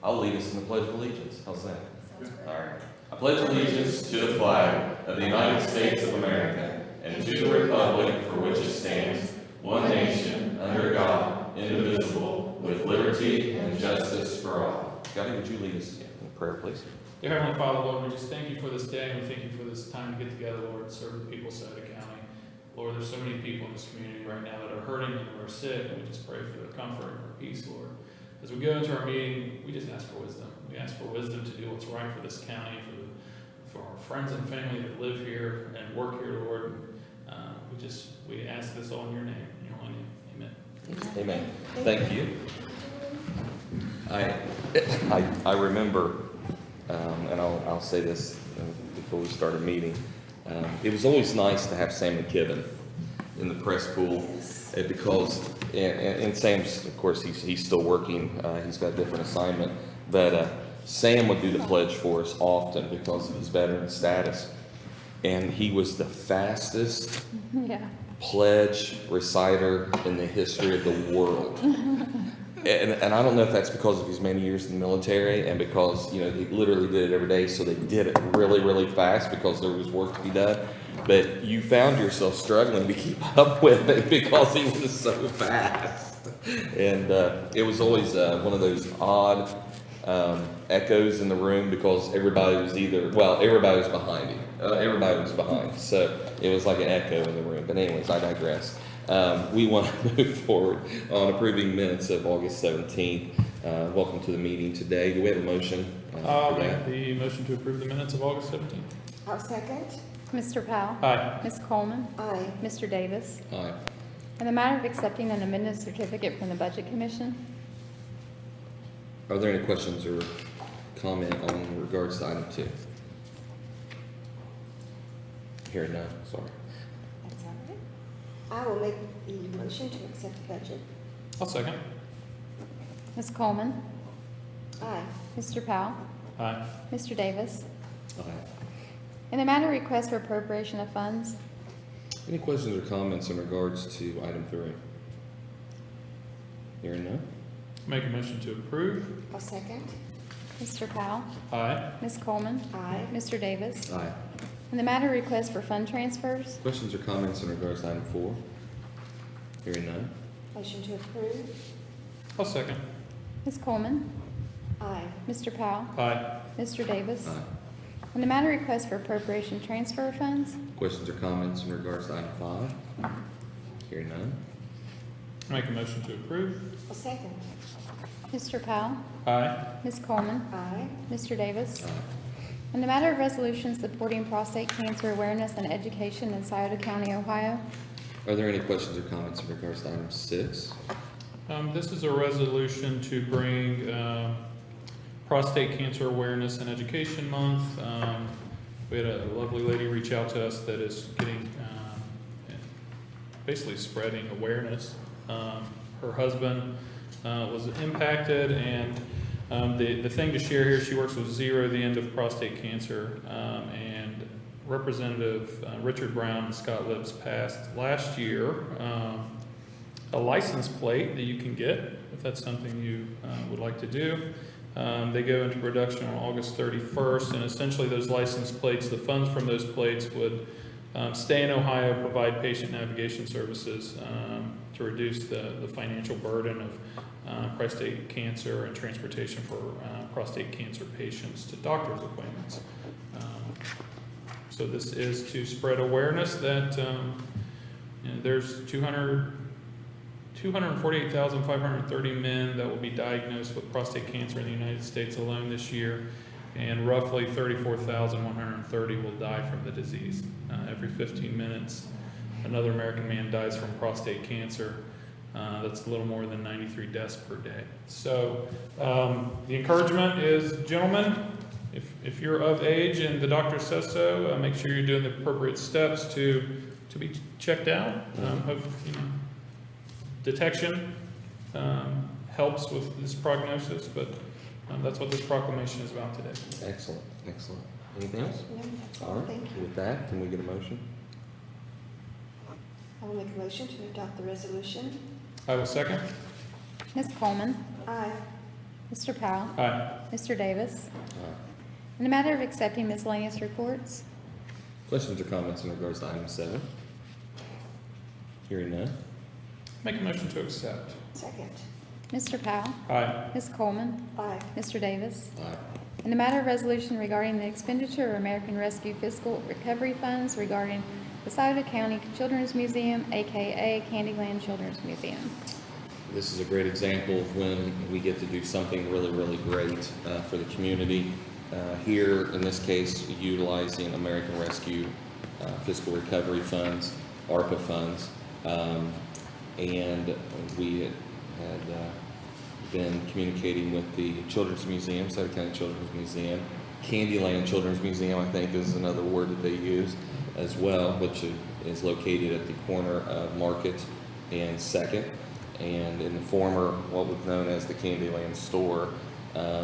I'll lead us in the Pledge of Allegiance. How's that? All right. I pledge allegiance to the flag of the United States of America and to the republic for which it stands, one nation, under God, indivisible, with liberty and justice for all. Scotty, would you lead us in prayer, please? Dear Heavenly Father, Lord, we just thank you for this day, and we thank you for this time to get together, Lord, and serve the people of Sauter County. Lord, there's so many people in this community right now that are hurting and who are sick, and we just pray for their comfort and their peace, Lord. As we go into our meeting, we just ask for wisdom. We ask for wisdom to do what's right for this county, for our friends and family that live here and work here, Lord. We ask this all in your name, in your holy name. Amen. Amen. Thank you. I remember, and I'll say this before we start a meeting. It was always nice to have Sam McKibben in the press pool because, and Sam's, of course, he's still working. He's got a different assignment, but Sam would do the pledge for us often because of his veteran status, and he was the fastest pledge reciter in the history of the world. And I don't know if that's because of his many years in the military and because, he literally did it every day, so they did it really, really fast because there was work to be done. But you found yourself struggling to keep up with it because he was so fast. And it was always one of those odd echoes in the room because everybody was everybody was behind him. Everybody was behind. So it was like an echo in the room. But anyways, I digress. We want to move forward on approving minutes of August 17th. Welcome to the meeting today. Do we have a motion I'll for that? make the motion to approve the minutes of August 17th. I'll second. Mr. Powell? Aye. Ms. Coleman? Aye. Mr. Davis? Aye. In the matter of accepting an amended certificate from the Budget Commission, Are there any questions or comment on regards to item 2? Hearing none, sorry. That's all right. I will make the motion to accept the budget. I'll second. Ms. Coleman? Aye. Mr. Powell? Aye. Mr. Davis? Aye. In the matter of request for appropriation of funds, Any questions or comments in regards to item 3? Hearing none? Make a motion to approve. I'll second. Mr. Powell? Aye. Ms. Coleman? Aye. Mr. Davis? Aye. In the matter of request for fund transfers, Questions or comments in regards to item 4? Hearing none? Motion to approve. I'll second. Ms. Coleman? Aye. Mr. Powell? Aye. Mr. Davis? Aye. In the matter of request for appropriation transfer of funds, Questions or comments in regards to item 5? Hearing none? Make a motion to approve. I'll second. Mr. Powell? Aye. Ms. Coleman? Aye. Mr. Davis? Aye. In the matter of resolutions supporting prostate cancer awareness and education in Scioto County, Ohio, Are there any questions or comments in regards to item 6? This is a resolution to bring Prostate Cancer Awareness and Education Month. We had a lovely lady reach out to us that is getting, basically spreading awareness. Her husband was impacted, and the thing to share here, she works with Zero, the End of Prostate Cancer, and Representative Richard Brown and Scott Lips passed last year a license plate that you can get if that's something you would like to do. They go into production on August 31st, and essentially those license plates, the funds from those plates would stay in Ohio, provide patient navigation services to reduce the financial burden of prostate cancer and transportation for prostate cancer patients to doctor's appointments. So this is to spread awareness that there's 248,530 men that will be diagnosed with prostate cancer in the United States alone this year, and roughly 34,130 will die from the disease. Every 15 minutes, another American man dies from prostate cancer. That's a little more than 93 deaths per day. So the encouragement is, gentlemen, if you're of age and the doctor says so, make sure you're doing the appropriate steps to be checked out. Detection helps with this prognosis, but that's what this proclamation is about today. Excellent, excellent. Anything else? No, that's All all. right. Thank you. With that, can we get a motion? I will make a motion to adopt the resolution. I will second. Ms. Coleman, Aye. Mr. Powell. Aye. Mr. Davis. In the matter of accepting miscellaneous reports, Questions or comments in regards to item 7? Hearing none. Make a motion to accept. Second. Mr. Powell. Aye. Ms. Coleman. Aye. Mr. Davis. Aye. In the matter of resolution regarding the expenditure of American Rescue Fiscal Recovery Funds regarding the Scioto County Children's Museum, AKA Candyland Children's Museum. This is a great example of when we get to do something really, really great for the community. Here, in this case, utilizing American Rescue Fiscal Recovery Funds, ARPA funds. And we had been communicating with the Children's Museum, Scioto County Children's Museum. Candyland Children's Museum, I think, is another word that they use as well, which is located at the corner of Market and 2nd, and in the former, what was known as the Candyland store,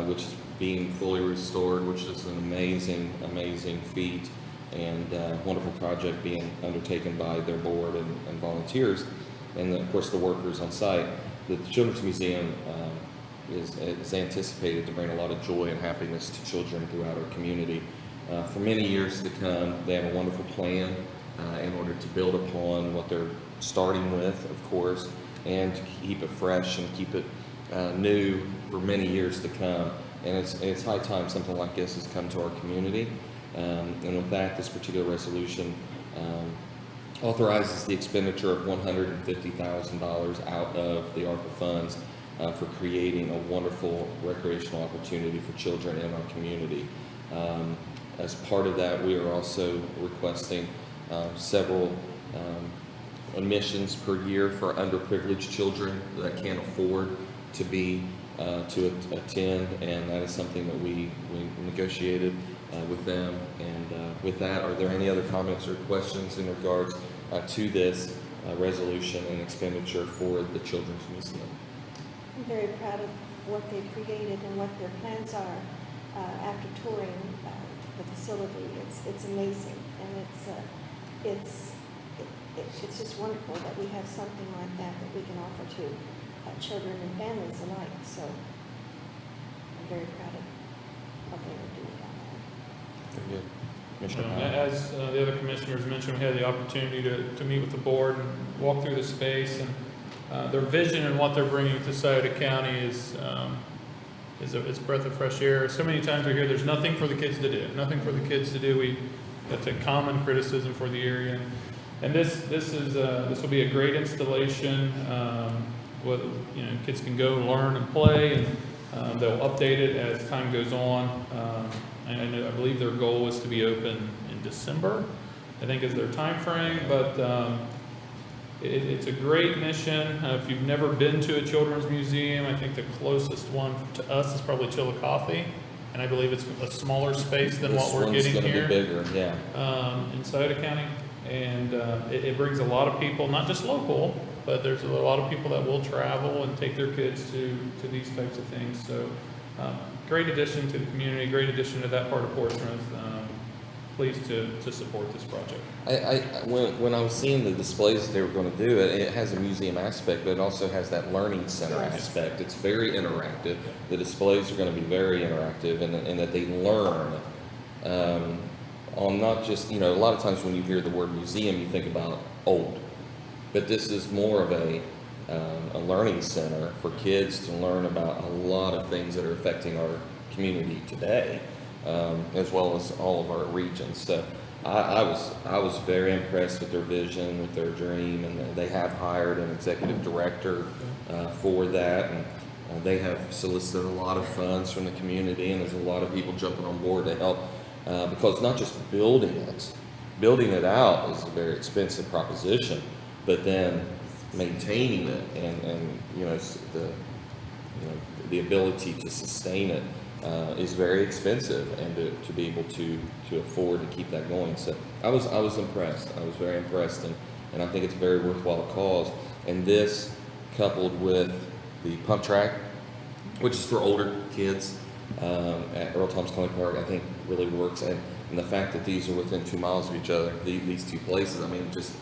which is being fully restored, which is an amazing, amazing feat and wonderful project being undertaken by their board and volunteers, and of course the workers on site. The Children's Museum is anticipated to bring a lot of joy and happiness to children throughout our community. For many years to come, they have a wonderful plan in order to build upon what they're starting with, of course, and to keep it fresh and keep it new for many years to come. And it's high time something like this has come to our community. And with that, this particular resolution authorizes the expenditure of $150,000 out of the ARPA funds for creating a wonderful recreational opportunity for children in our community. As part of that, we are also requesting several admissions per year for underprivileged children that can't afford to be to attend, and that is something that we negotiated with them. And with that, are there any other comments or questions in regards to this resolution and expenditure for the Children's Museum? I'm very proud of what they've created and what their plans are after touring the facility. It's amazing, and it's just wonderful that we have something like that we can offer to children and families alike. So I'm very proud of what they are doing down there. Very good. Commissioner Powell? As the other commissioners mentioned, we had the opportunity to meet with the board and walk through the space, and their vision and what they're bringing to Scioto County is it's a breath of fresh air. So many times we hear there's nothing for the kids to do, nothing for the kids to do. That's a common criticism for the area, and this will be a great installation. Kids can go learn and play, and they'll update it as time goes on. And I believe their goal is to be open in December, I think is their time frame, but it's a great mission. If you've never been to a children's museum, I think the closest one to us is probably Chillicothe, and I believe it's a smaller space than what we're getting here. This one's gonna be bigger, yeah. In Scioto County, and it brings a lot of people, not just local, but there's a lot of people that will travel and take their kids to these types of things. So great addition to the community, great addition to that part of Portsmouth. Pleased to support this project. When I was seeing the displays that they were going to do, it has a museum aspect, but it also has that learning center aspect. It's very interactive. The displays are going to be very interactive, and that they learn on not just, a lot of times when you hear the word museum, you think about old, but this is more of a learning center for kids to learn about a lot of things that are affecting our community today. As well as all of our regions. So I was very impressed with their vision, with their dream, and they have hired an executive director for that, and they have solicited a lot of funds from the community, and there's a lot of people jumping on board to help because not just building it out is a very expensive proposition, but then maintaining it and the ability to sustain it is very expensive, and to be able to afford to keep that going. So I was impressed. I was very impressed, and I think it's a very worthwhile cause. And this, coupled with the pump track, which is for older kids at Earl Thomas Colony Park, I think really works. And the fact that these are within 2 miles of each other, these two places, I mean, just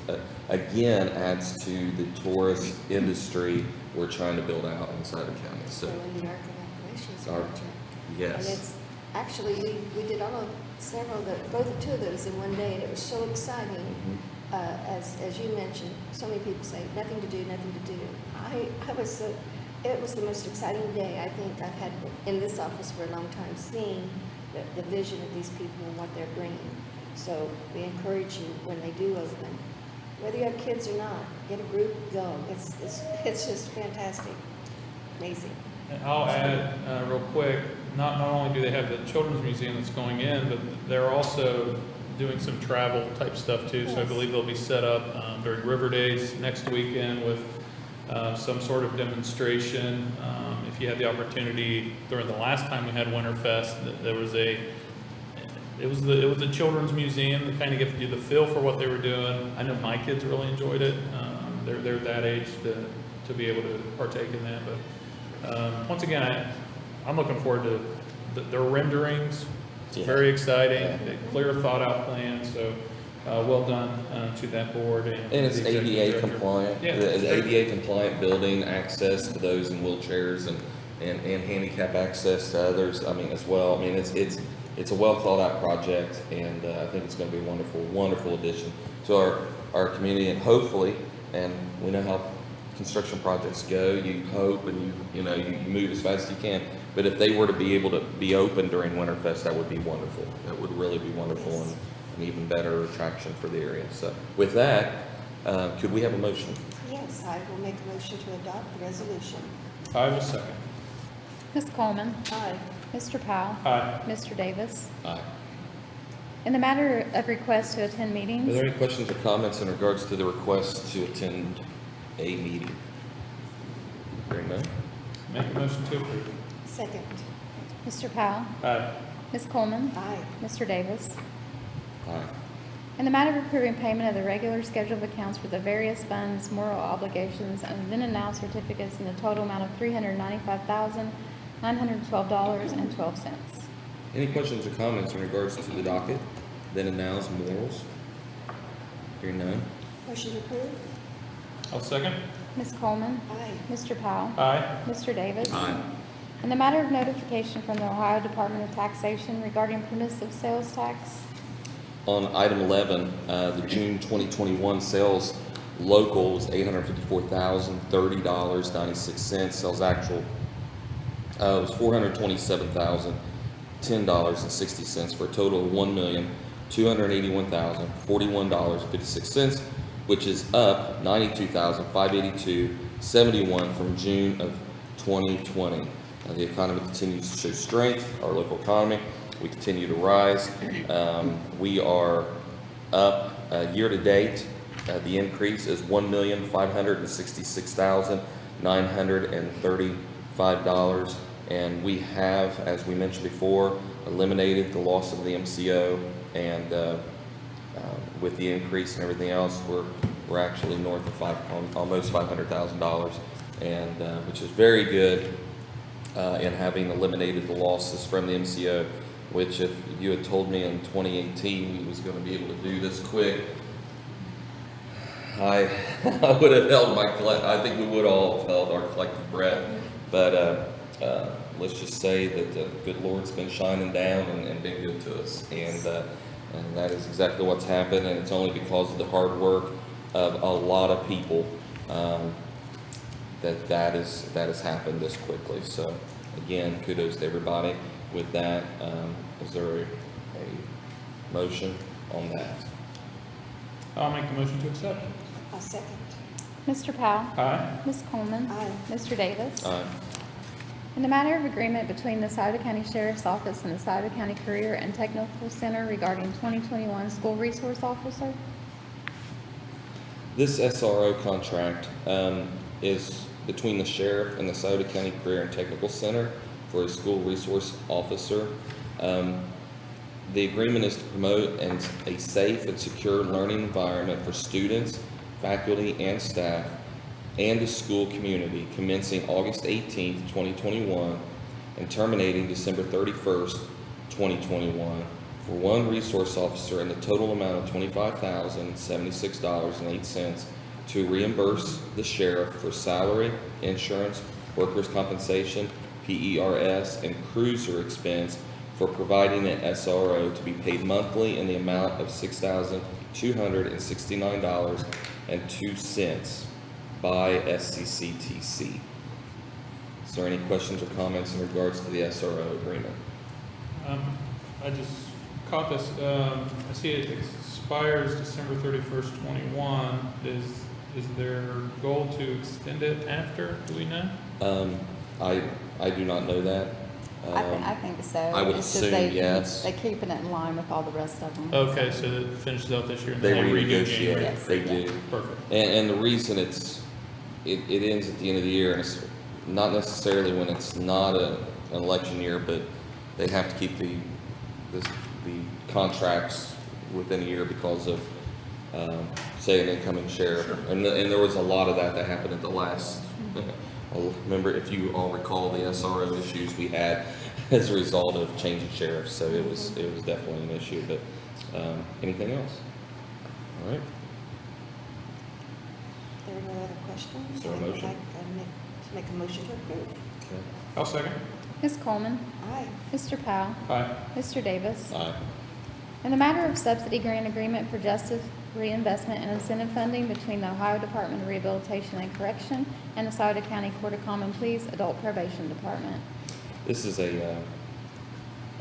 again adds to the tourist industry we're trying to build out inside the county. So. When you are correctly. Communications Our- project. And Yes. it's, actually, we did both two of those in one day, and it was so exciting. Mhm. As you mentioned, so many people say, nothing to do, nothing to do. It was the most exciting day I think I've had in this office for a long time, seeing the vision of these people and what they're bringing. So we encourage you, when they do open, whether you have kids or not, get a group, go. It's just fantastic, amazing. And I'll add, real quick, not only do they have the Children's Museum that's going in, but they're also doing some travel type stuff too. So I Yes. believe they'll be set up during River Days next weekend with some sort of demonstration. If you had the opportunity during the last time we had Winterfest, there was it was the Children's Museum to kind of get you the feel for what they were doing. I know my kids really enjoyed it. They're that age to be able to partake in that. But once again, I'm looking forward to their renderings. It's Yeah. very exciting. Yeah. Clear, thought out plan. So well done to that board and And it's the executive ADA director. compliant. Yeah. The ADA compliant building, access to those in wheelchairs and handicap access to others, I mean, as well. I mean, it's a well thought out project, and I think it's gonna be a wonderful addition to our community, and hopefully, and we know how construction projects go, you hope and you move as fast as you can. But if they were to be able to be open during Winterfest, that would be wonderful. That would really be wonderful and an even better attraction for the area. So with that, could we have a motion? Yes, I will make a motion to adopt the resolution. I will second. Ms. Coleman, Aye. Mr. Powell, Aye. Mr. Davis. Aye. In the matter of request to attend Are meetings, there any questions or comments in regards to the request to attend a meeting? Hearing none? Make a motion to approve. Second. Mr. Powell, Aye. Ms. Coleman, Aye. Mr. Davis. Aye. In the matter of approving payment of the regular schedule of accounts for the various funds, moral obligations, and then and now certificates in the total amount of $395,912.12. Any questions or comments in regards to the docket, then and now's morals? Hearing none? Motion to approve? I'll second. Ms. Coleman, Aye. Mr. Powell, Aye. Mr. Davis. Aye. In the matter of notification from the Ohio Department of Taxation regarding permissive sales tax, On item 11, the June 2021 sales local was $854,030.96. Sales actual was $427,010.60 for a total of $1,281,041.56, which is up $92,582.71 from June of 2020. The economy continues to show strength, our local economy. We continue to rise. We are up year to date. The increase is $1,566,935. And we have, as we mentioned before, eliminated the loss of the MCO. And with the increase and everything else, we're actually north of almost $500,000, and which is very good. In having eliminated the losses from the MCO, which if you had told me in 2018 we was going to be able to do this quick, I would have held I think we would all have held our collective breath. But let's just say that the good Lord's been shining down and been good to us, and that is exactly what's happened, and it's only because of the hard work of a lot of people that has happened this quickly. So again, kudos to everybody. With that, is there a motion on that? I'll make a motion to accept. I'll second. Mr. Powell, Aye. Ms. Coleman, Aye. Mr. Davis. Aye. In the matter of agreement between the Scioto County Sheriff's Office and the Scioto County Career and Technical Center regarding 2021 School Resource Officer. This SRO contract is between the sheriff and the Scioto County Career and Technical Center for a school resource officer. The agreement is to promote a safe and secure learning environment for students, faculty, and staff, and the school community commencing August 18th, 2021, and terminating December 31st, 2021, for one resource officer in the total amount of $25,076.08 to reimburse the sheriff for salary, insurance, workers' compensation, PERS, and cruiser expense for providing an SRO to be paid monthly in the amount of $6,269.02 by SCCTC. Is there any questions or comments in regards to the SRO agreement? I just caught this, I see it expires December 31st, 21. Is their goal to extend it after, do we know? I do not know that. I think so. I would It's just assume yes. They're keeping it in line with all the rest of them. Okay, so it finishes out this year and They then they redo renegotiate, January. Yes. they Yeah. do. Perfect. And the reason it ends at the end of the year, and it's not necessarily when it's not an election year, but they have to keep the contracts within a year because of, say, an incoming sheriff. And there was a lot of that happened at the last, remember, if you all recall, the SRO issues we had as a result of changing sheriffs, so it was definitely an issue, but, anything else? All right. There are no other questions? Is there a I would motion? like to make a motion to approve. Okay. I'll second. Ms. Coleman, Aye. Mr. Powell, Aye. Mr. Davis. Aye. In the matter of subsidy grant agreement for justice reinvestment and incentive funding between the Ohio Department of Rehabilitation and Correction and the Sauter County Court of Common Pleas Adult Probation Department. This is a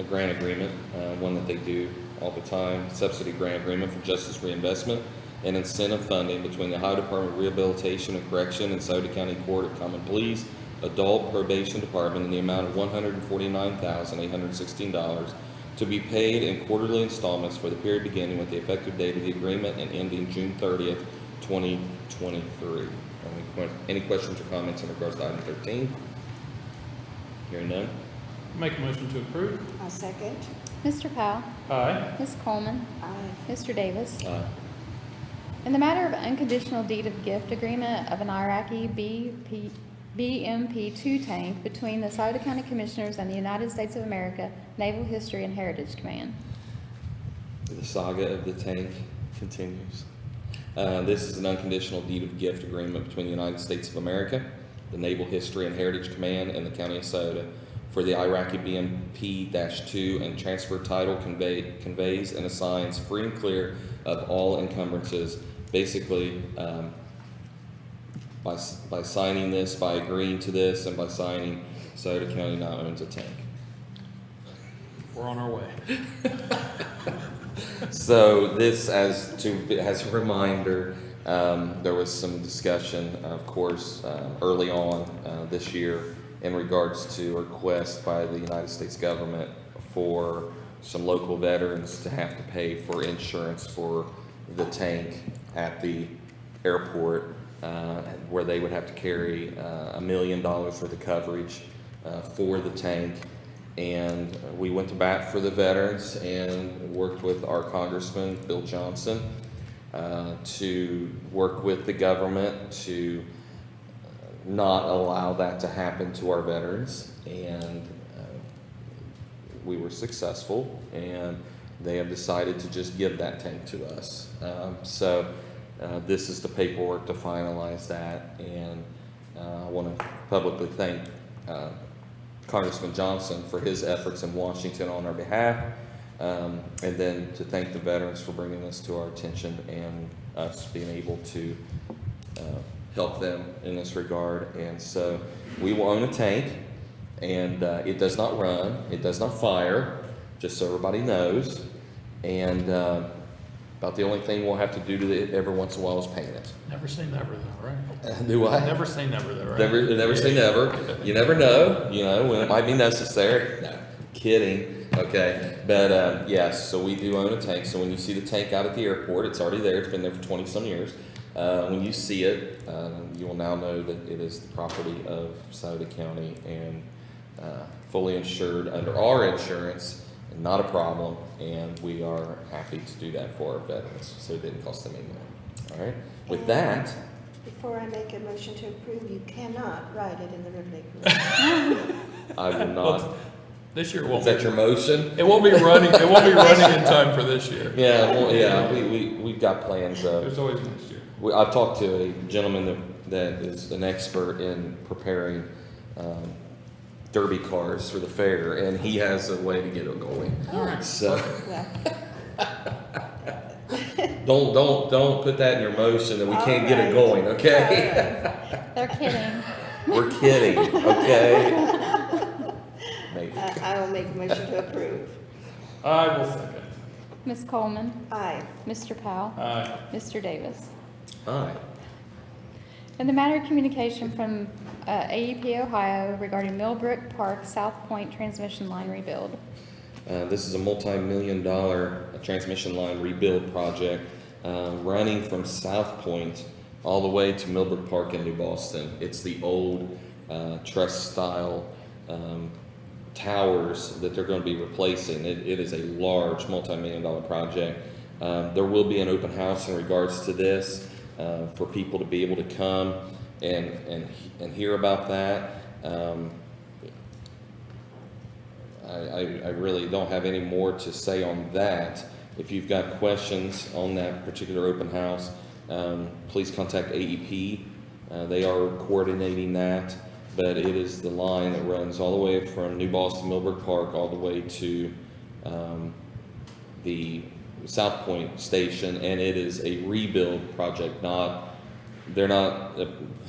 grant agreement, one that they do all the time, subsidy grant agreement for justice reinvestment and incentive funding between the Ohio Department of Rehabilitation and Correction and Sauter County Court of Common Pleas Adult Probation Department in the amount of $149,816 to be paid in quarterly installments for the period beginning with the effective date of the agreement and ending June 30th, 2023. Any questions or comments in regards to item 13? Hearing none? Make a motion to approve. I'll second. Mr. Powell, Aye. Ms. Coleman, Aye. Mr. Davis. Aye. In the matter of unconditional deed of gift agreement of an Iraqi BMP-2 tank between the Sauter County Commissioners and the United States of America Naval History and Heritage Command. The saga of the tank continues. This is an unconditional deed of gift agreement between the United States of America, the Naval History and Heritage Command, and the County of Sauter for the Iraqi BMP-2, and transfer title conveys and assigns free and clear of all encumbrances. Basically, by signing this, by agreeing to this, and by signing, Sauter County now owns a tank. We're on our way. So this, as a reminder, there was some discussion, of course, early on this year in regards to a request by the United States government for some local veterans to have to pay for insurance for the tank at the airport, where they would have to carry $1 million worth of coverage for the tank. And we went to bat for the veterans and worked with our Congressman, Bill Johnson, to work with the government to not allow that to happen to our veterans. And we were successful, and they have decided to just give that tank to us. So this is the paperwork to finalize that, and I want to publicly thank Congressman Johnson for his efforts in Washington on our behalf, and then to thank the veterans for bringing this to our attention and us being able to help them in this regard. And so we will own a tank, and it does not run, it does not fire, just so everybody knows. And about the only thing we'll have to do to it every once in a while is paint it. Never say never though, right? Do I? Never say never though, right? Never say never. You never know, when it might be necessary. No, kidding. Okay, but yes, so we do own a tank. So when you see the tank out at the airport, it's already there. It's been there for 20-some years. When you see it, you will now know that it is the property of Sauter County and fully insured under our insurance. Not a problem, and we are happy to do that for our veterans, so it didn't cost them any money. All right. With that, Before I make a motion to approve, you cannot write it in the River Lake News. I will not. Well, this year it won't Is that be. your motion? It won't be running. It won't be running in time for this year. Yeah. Well, yeah. We've got plans. There's always next year. I've talked to a gentleman that is an expert in preparing derby cars for the fair, and he has a way to get it going. All right. So Well, don't put that in your motion that we can't get it all going, right. okay? They're kidding. We're kidding, okay? Maybe. I will make a motion to approve. I will second. Ms. Coleman, Aye. Mr. Powell, Aye. Mr. Davis. Aye. In the matter of communication from AEP Ohio regarding Millbrook Park South Point transmission line rebuild. This is a multi-million-dollar transmission line rebuild project running from South Point all the way to Millbrook Park in New Boston. It's the old truss-style towers that they're going to be replacing. It is a large multi-million-dollar project. There will be an open house in regards to this for people to be able to come and hear about that. I really don't have any more to say on that. If you've got questions on that particular open house, please contact AEP. They are coordinating that, but it is the line that runs all the way from New Boston, Millbrook Park, all the way to the South Point station, and it is a rebuild project. They're not,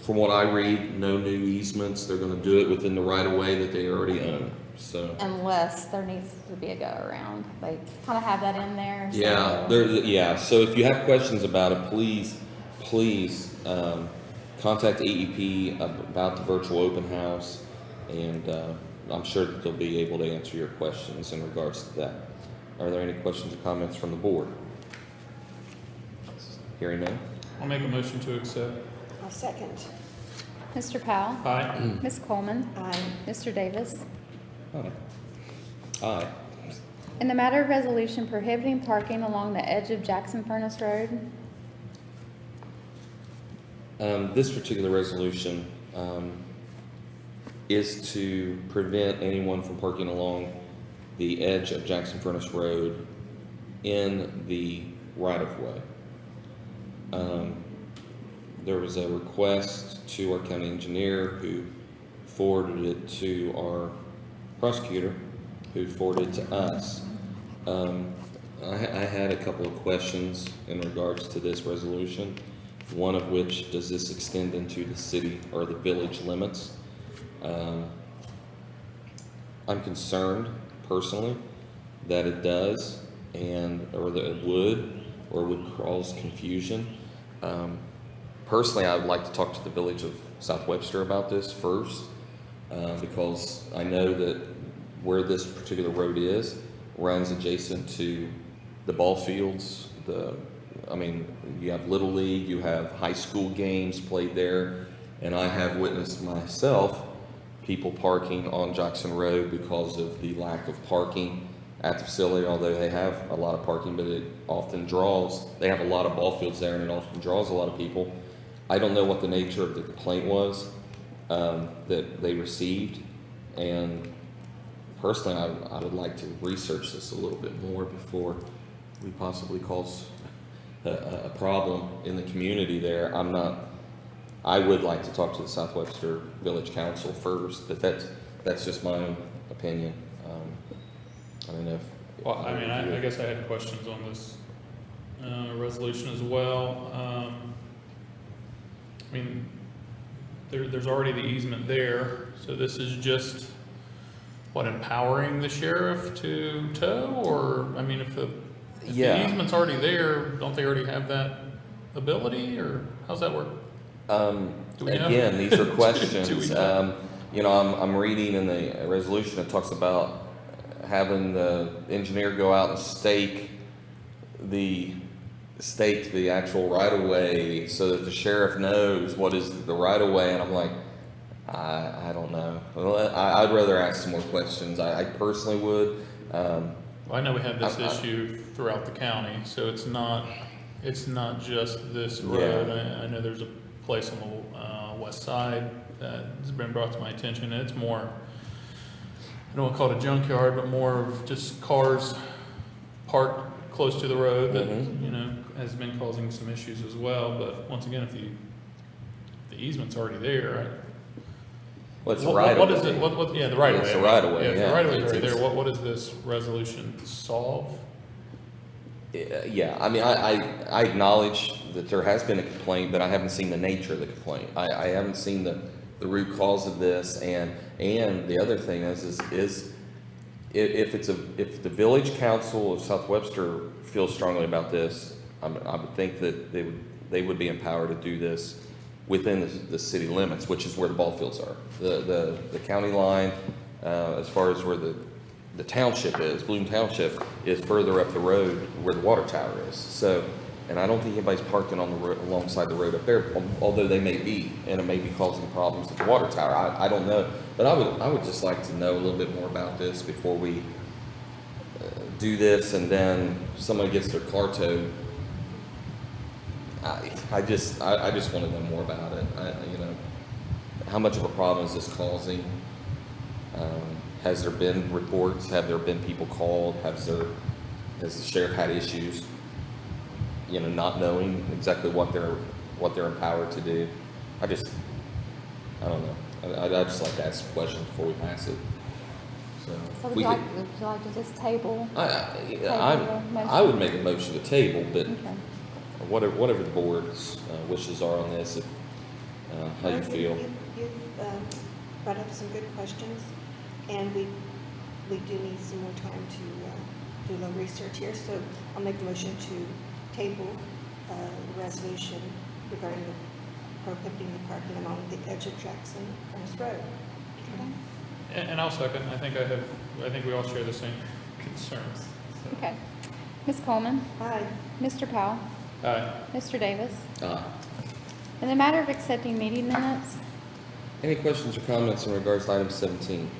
from what I read, no new easements. They're going to do it within the right of way that they already own. So Unless there needs to be a go-around. They Kind of have that in there. so- yeah. So if you have questions about it, please contact AEP about the virtual open house, and I'm sure that they'll be able to answer your questions in regards to that. Are there any questions or comments from the board? Hearing none. I'll make a motion to accept. I'll second. Mr. Powell, Aye. Ms. Coleman, Aye. Mr. Davis. Aye. Aye. In the matter of resolution prohibiting parking along the edge of Jackson Furnace Road. This particular resolution is to prevent anyone from parking along the edge of Jackson Furnace Road in the right-of-way. There was a request to our county engineer, who forwarded it to our prosecutor, who forwarded it to us. I had a couple of questions in regards to this resolution. One of which, does this extend into the city or the village limits? I'm concerned personally that it does, or that it would cause confusion. Personally, I would like to talk to the village of South Webster about this first, because I know that where this particular road is runs adjacent to the ball fields. You have Little League, you have high school games played there, and I have witnessed myself people parking on Jackson Road because of the lack of parking at the facility, although they have a lot of parking, but it often draws, they have a lot of ball fields there, and it often draws a lot of people. I don't know what the nature of the complaint was that they received, and personally, I would like to research this a little bit more before we possibly cause a problem in the community there. I would like to talk to the South Webster Village Council first, but that's just my own opinion. I don't know if. Well, I guess I had questions on this resolution as well. There's already the easement there, so this is just, empowering the sheriff to tow? Or, if the easement's already there, don't they already have that ability, or how's that work? Do we know? Again, these are questions. Do we know? I'm reading in the resolution, it talks about having the engineer go out and stake the actual right-of-way so that the sheriff knows what is the right-of-way, and I'm like, I don't know. Well, I'd rather ask some more questions. I personally would. I know we have this issue throughout the county, so it's not just this road. I know there's a place on the west side that has been brought to my attention, and it's more, I don't want to call it a junkyard, but more of just cars parked close to the road that, has been causing some issues as well. But once again, if the easement's already there, Well, it's a What- right What of is way. it, yeah, the right of way. It's a right of way, Yeah, yeah. the right of way is right It's- there. What does this resolution solve? Yeah, I mean, I acknowledge that there has been a complaint, but I haven't seen the nature of the complaint. I haven't seen the root cause of this, and the other thing is if the village council of South Webster feels strongly about this, I would think that they would be empowered to do this within the city limits, which is where the ball fields are. The county line, as far as where the township is, Bloom Township, is further up the road where the water tower is. So, and I don't think anybody's parking on the road, alongside the road up there, although they may be, and it may be causing problems at the water tower. I don't know, but I would just like to know a little bit more about this before we do this, and then somebody gets their car towed. I just want to know more about it. How much of a problem is this causing? Has there been reports? Have there been people called? Has the sheriff had issues? Not knowing exactly what they're empowered to do. I don't know. I just like to ask some questions before we pass it. So So would we you like, could, would you like to just table? I would make a motion to table, but Okay. whatever the board's wishes are on this, if how you feel. You've brought up some good questions, and we do need some more time to do a little research here, so I'll make a motion to table the resolution regarding prohibiting the parking along the edge of Jackson Furnace Road. And I'll second. I think we all share the same concerns. So. Okay. Ms. Coleman, Aye. Mr. Powell, Aye. Mr. Davis. Aye. In the matter of accepting meeting minutes, Any questions or comments in regards to item 17?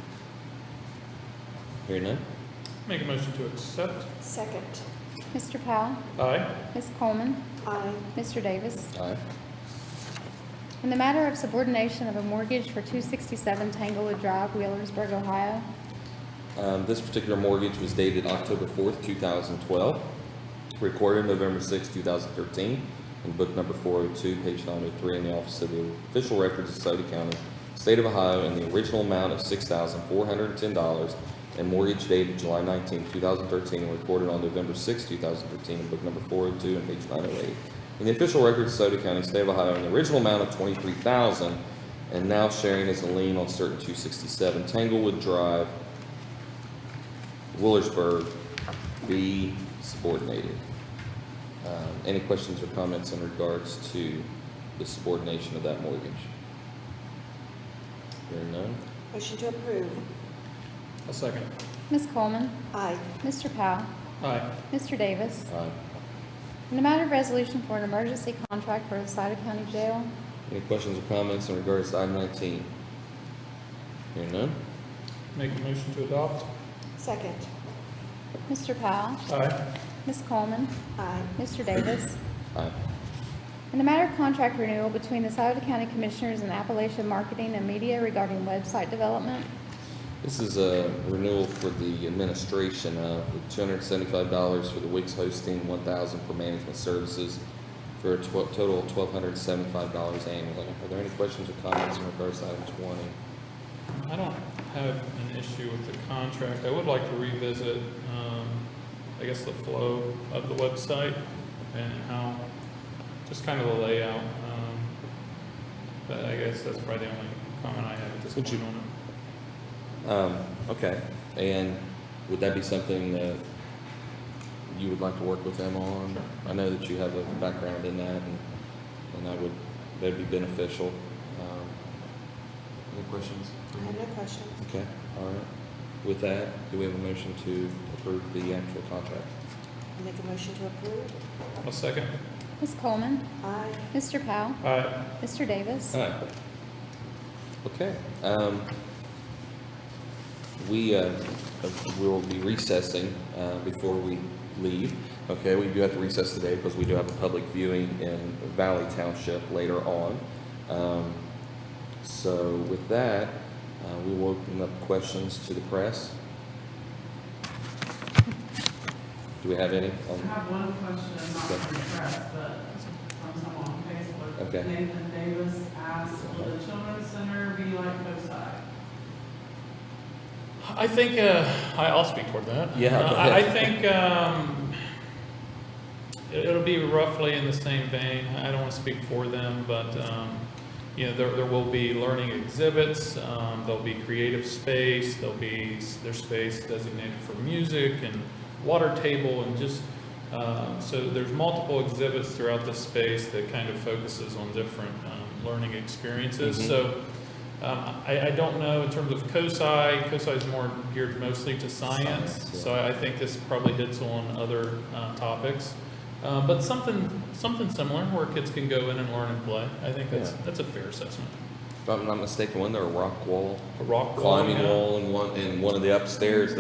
Hearing none? Make a motion to accept. Second. Mr. Powell, Aye. Ms. Coleman, Aye. Mr. Davis. Aye. In the matter of subordination of a mortgage for 267 Tanglewood Drive, Wheelersburg, Ohio. This particular mortgage was dated October 4th, 2012, recorded November 6th, 2013, in book number 402, page 903, in the office of the official records of Sauter County, state of Ohio, in the original amount of $6,410, and mortgage dated July 19th, 2013, and recorded on November 6th, 2013, in book number 402, and page 908, in the official records of Sauter County, state of Ohio, in the original amount of $23,000, and now sharing as a lien on certain 267 Tanglewood Drive, Wheelersburg, be subordinated. Any questions or comments in regards to the subordination of that mortgage? Hearing none? Motion to approve. I'll second. Ms. Coleman, Aye. Mr. Powell, Aye. Mr. Davis. Aye. In the matter of resolution for an emergency contract for the Sauter County Jail. Any questions or comments in regards to item 19? Hearing none? Make a motion to adopt. Second. Mr. Powell, Aye. Ms. Coleman, Aye. Mr. Davis. Aye. In the matter of contract renewal between the Sauter County Commissioners and Appalachian Marketing and Media regarding website development. This is a renewal for the administration of $275 for the Wix hosting, $1,000 for management services, for a total of $1,275 annually. Are there any questions or comments in regards to item 20? I don't have an issue with the contract. I would like to revisit, I guess, the flow of the website and how, just kind of the layout. But I guess that's probably the only comment I have at this Would point you- on it. Okay, and would that be something that you would like to work with them on? I know that you have a background in that, and that'd be beneficial. Any questions? I have no questions. Okay, all right. With that, do we have a motion to approve the actual contract? Make a motion to approve. I'll second. Ms. Coleman, Aye. Mr. Powell, Aye. Mr. Davis. All right. Okay, we will be recessing before we leave. Okay, we do have to recess today because we do have a public viewing in Valley Township later on. So with that, we will open up questions to the press. Do we have any? I have one question, not from the press, but from someone on Facebook. Okay. Nathan Davis asked, will the Children's Center be like COSI? I think, I'll speak toward that. Yeah, go I ahead. think, it'll be roughly in the same vein. I don't want to speak for them, but, you know, there will be learning exhibits, there'll be creative space, there's space designated for music and water table and just, so there's multiple exhibits throughout the space that kind of focuses on different, learning experiences. Mhm. So, I don't know in terms of COSI. COSI is more geared mostly to science, Science, yeah. so I think this probably hits on other topics. But something similar where kids can go in and learn and play. I think Yeah. that's a fair assessment. If I'm not mistaken, wasn't there a rock wall, A rock climbing yeah. wall in one of the upstairs?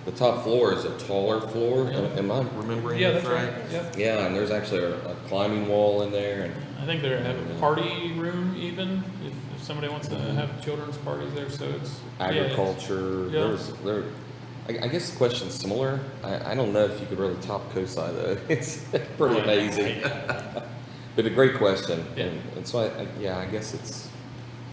The top floor is a taller floor. Yeah. Am I remembering Yeah, this that's right. right? Yep. Yeah, and there's actually a climbing wall in there, and I think they have a party room even if somebody wants to have children's parties there. So it's agriculture. Yeah. I guess the question's similar. I don't know if you could really top COSI though. It's pretty Right. amazing. But a great question. Yeah. And so I guess it's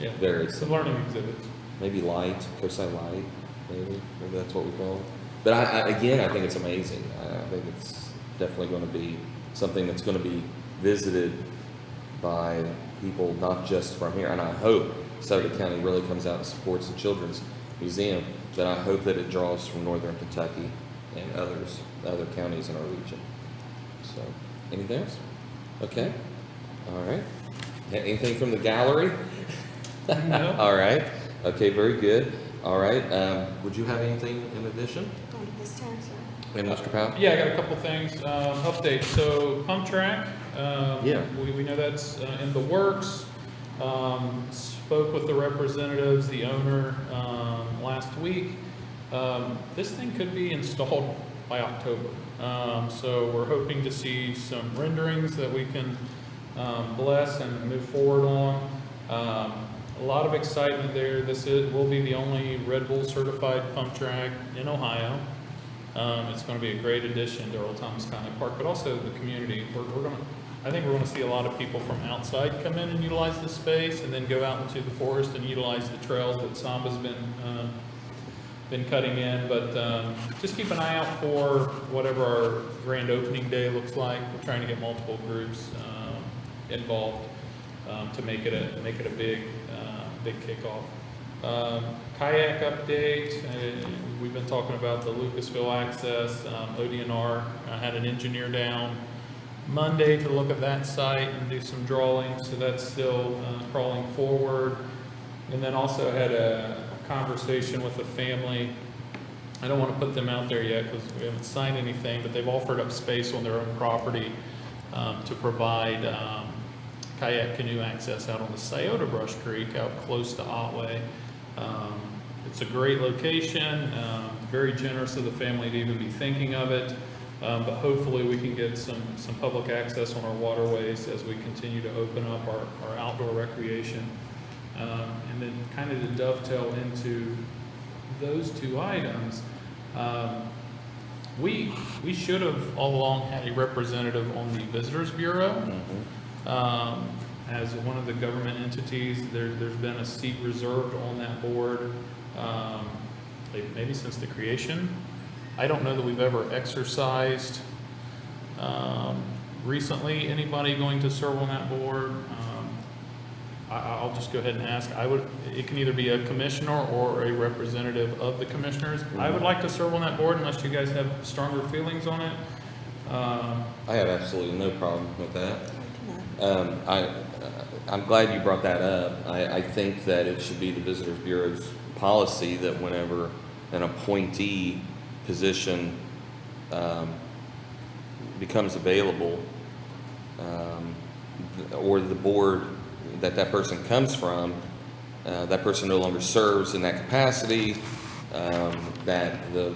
Yeah, very some similar. learning exhibits. Maybe light, COSI light, maybe that's what we call it. But again, I think it's amazing. I think it's definitely going to be something that's going to be visited by people not just from here. And I hope Sauter County really comes out and supports the Children's Museum, but I hope that it draws from Northern Kentucky and other counties in our region. So, anything else? Okay. All right. Anything from the gallery? No. All right. Okay, very good. All right. Would you have anything in addition? Not at this time, sir. And Mr. Powell? Yeah, I got a couple things, updates. So pump track, Yeah. we know that's in the works. Spoke with the representatives, the owner, last week. This thing could be installed by October. So we're hoping to see some renderings that we can, bless and move forward on. A lot of excitement there. Will be the only Red Bull certified pump track in Ohio. It's going to be a great addition to Earl Thomas County Park, but also the community. I think we're going to see a lot of people from outside come in and utilize the space, and then go out into the forest and utilize the trails that Samba's been cutting in. But just keep an eye out for whatever our grand opening day looks like. We're trying to get multiple groups involved to make it a big kickoff. Kayak update, we've been talking about the Lucasville access. ODNR had an engineer down Monday to look at that site and do some drawings, so that's still crawling forward. And then also had a conversation with a family. I don't want to put them out there yet because we haven't signed anything, but they've offered up space on their own property to provide kayak canoe access out on the Scioto Brush Creek out close to Otway. It's a great location, very generous of the family to even be thinking of it, but hopefully we can get some public access on our waterways as we continue to open up our outdoor recreation. And then kind of to dovetail into those two items, we should have all along had a representative on the Visitors Bureau. As one of the government entities, there's been a seat reserved on that board, maybe since the creation. I don't know that we've ever exercised recently anybody going to serve on that board. I'll just go ahead and ask. It can either be a commissioner or a representative of the commissioners. I would like to serve on that board unless you guys have stronger feelings on it. I have absolutely no problem with that. Come on. I'm glad you brought that up. I think that it should be the Visitors Bureau's policy that whenever an appointee position becomes available, or the board that person comes from, that person no longer serves in that capacity, that the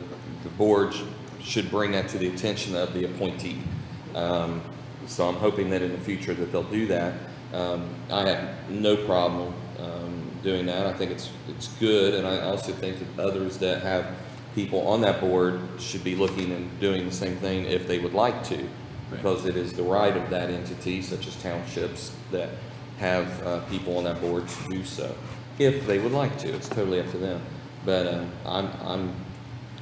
board should bring that to the attention of the appointee. So I'm hoping that in the future that they'll do that. I have no problem doing that. I think it's good, and I also think that others that have people on that board should be looking and doing the same thing if they would like to, because it is the right of that entity, such as townships, that have people on that board to do so, if they would like to. It's totally up to them. But I'm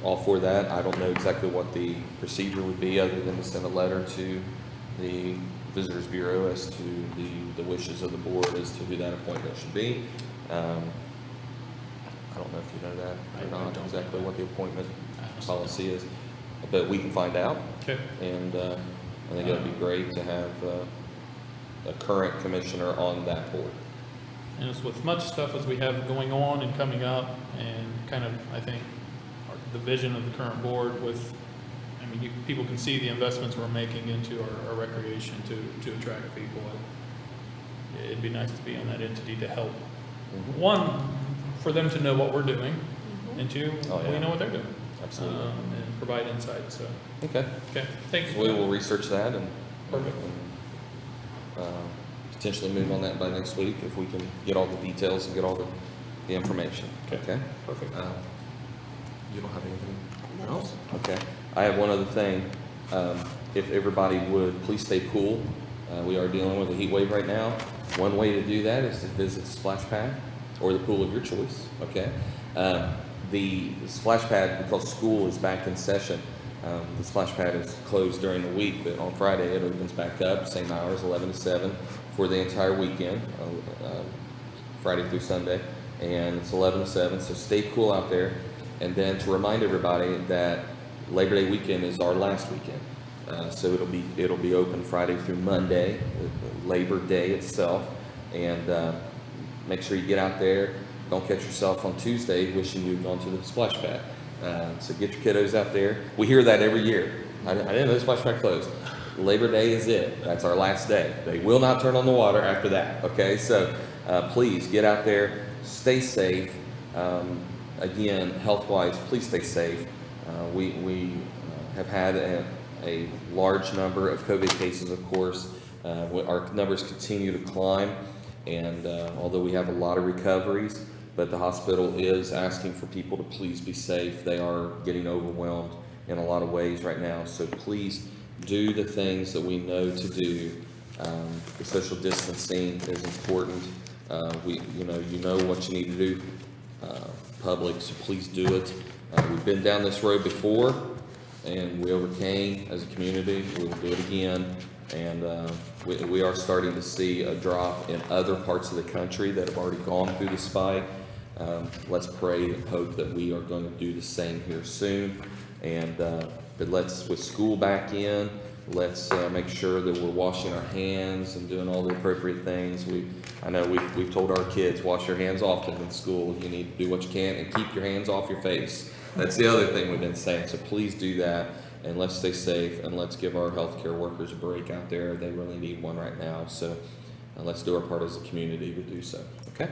all for that. I don't know exactly what the procedure would be other than to send a letter to the Visitors Bureau as to the wishes of the board as to who that appointment should be. I don't know if you know that I or not, don't exactly know what the appointment Honestly. policy is, but we can find out. Okay. And I think it'd be great to have a current commissioner on that board. And it's with much stuff as we have going on and coming up, and kind of, I think, the vision of the current board with, I mean, people can see the investments we're making into our recreation to attract people. It'd be nice to be on that entity to help, one, for them to know what we're doing, and two, Oh, yeah. we know what they're doing. Absolutely. And provide insight, so, Okay. okay, thank you. So we will research that and Perfect. potentially move on that by next week if we can get all the details and get all the information. Okay. Perfect. You don't have anything No. else? Okay. I have one other thing. If everybody would please stay cool. We are dealing with a heat wave right now. One way to do that is to visit the splash pad or the pool of your choice, okay? The splash pad, because school is back in session, the splash pad is closed during the week, but on Friday it opens back up, same hours, 11 to 7, for the entire weekend, Friday through Sunday, and it's 11 to 7, so stay cool out there. And then to remind everybody that Labor Day weekend is our last weekend. So it'll be open Friday through Monday, Labor Day itself, and make sure you get out there. Don't catch yourself on Tuesday wishing you'd gone to the splash pad. So get your kiddos out there. We hear that every year. I didn't know the splash pad closed. Labor Day is it. That's our last day. They will not turn on the water after that. Okay, so please get out there, stay safe. Again, health-wise, please stay safe. We have had a large number of COVID cases, of course. Our numbers continue to climb, and although we have a lot of recoveries, but the hospital is asking for people to please be safe. They are getting overwhelmed in a lot of ways right now, so please do the things that we know to do. The social distancing is important. You know what you need to do, public, so please do it. We've been down this road before, and we overcame as a community. We will do it again, and we are starting to see a drop in other parts of the country that have already gone through the spike. Let's pray and hope that we are going to do the same here soon. And but with school back in, let's make sure that we're washing our hands and doing all the appropriate things. I know we've told our kids, wash your hands often in school. You need to do what you can and keep your hands off your face. That's the other thing we've been saying. So please do that, and let's stay safe, and let's give our healthcare workers a break out there. They really need one right now. So let's do our part as a community to do so. Okay?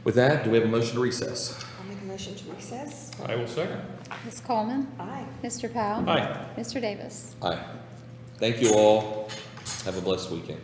With that, do we have a motion to recess? I'll make a motion to recess. I will second. Ms. Coleman, Aye. Mr. Powell. Aye. Mr. Davis. Aye. Thank you all. Have a blessed weekend.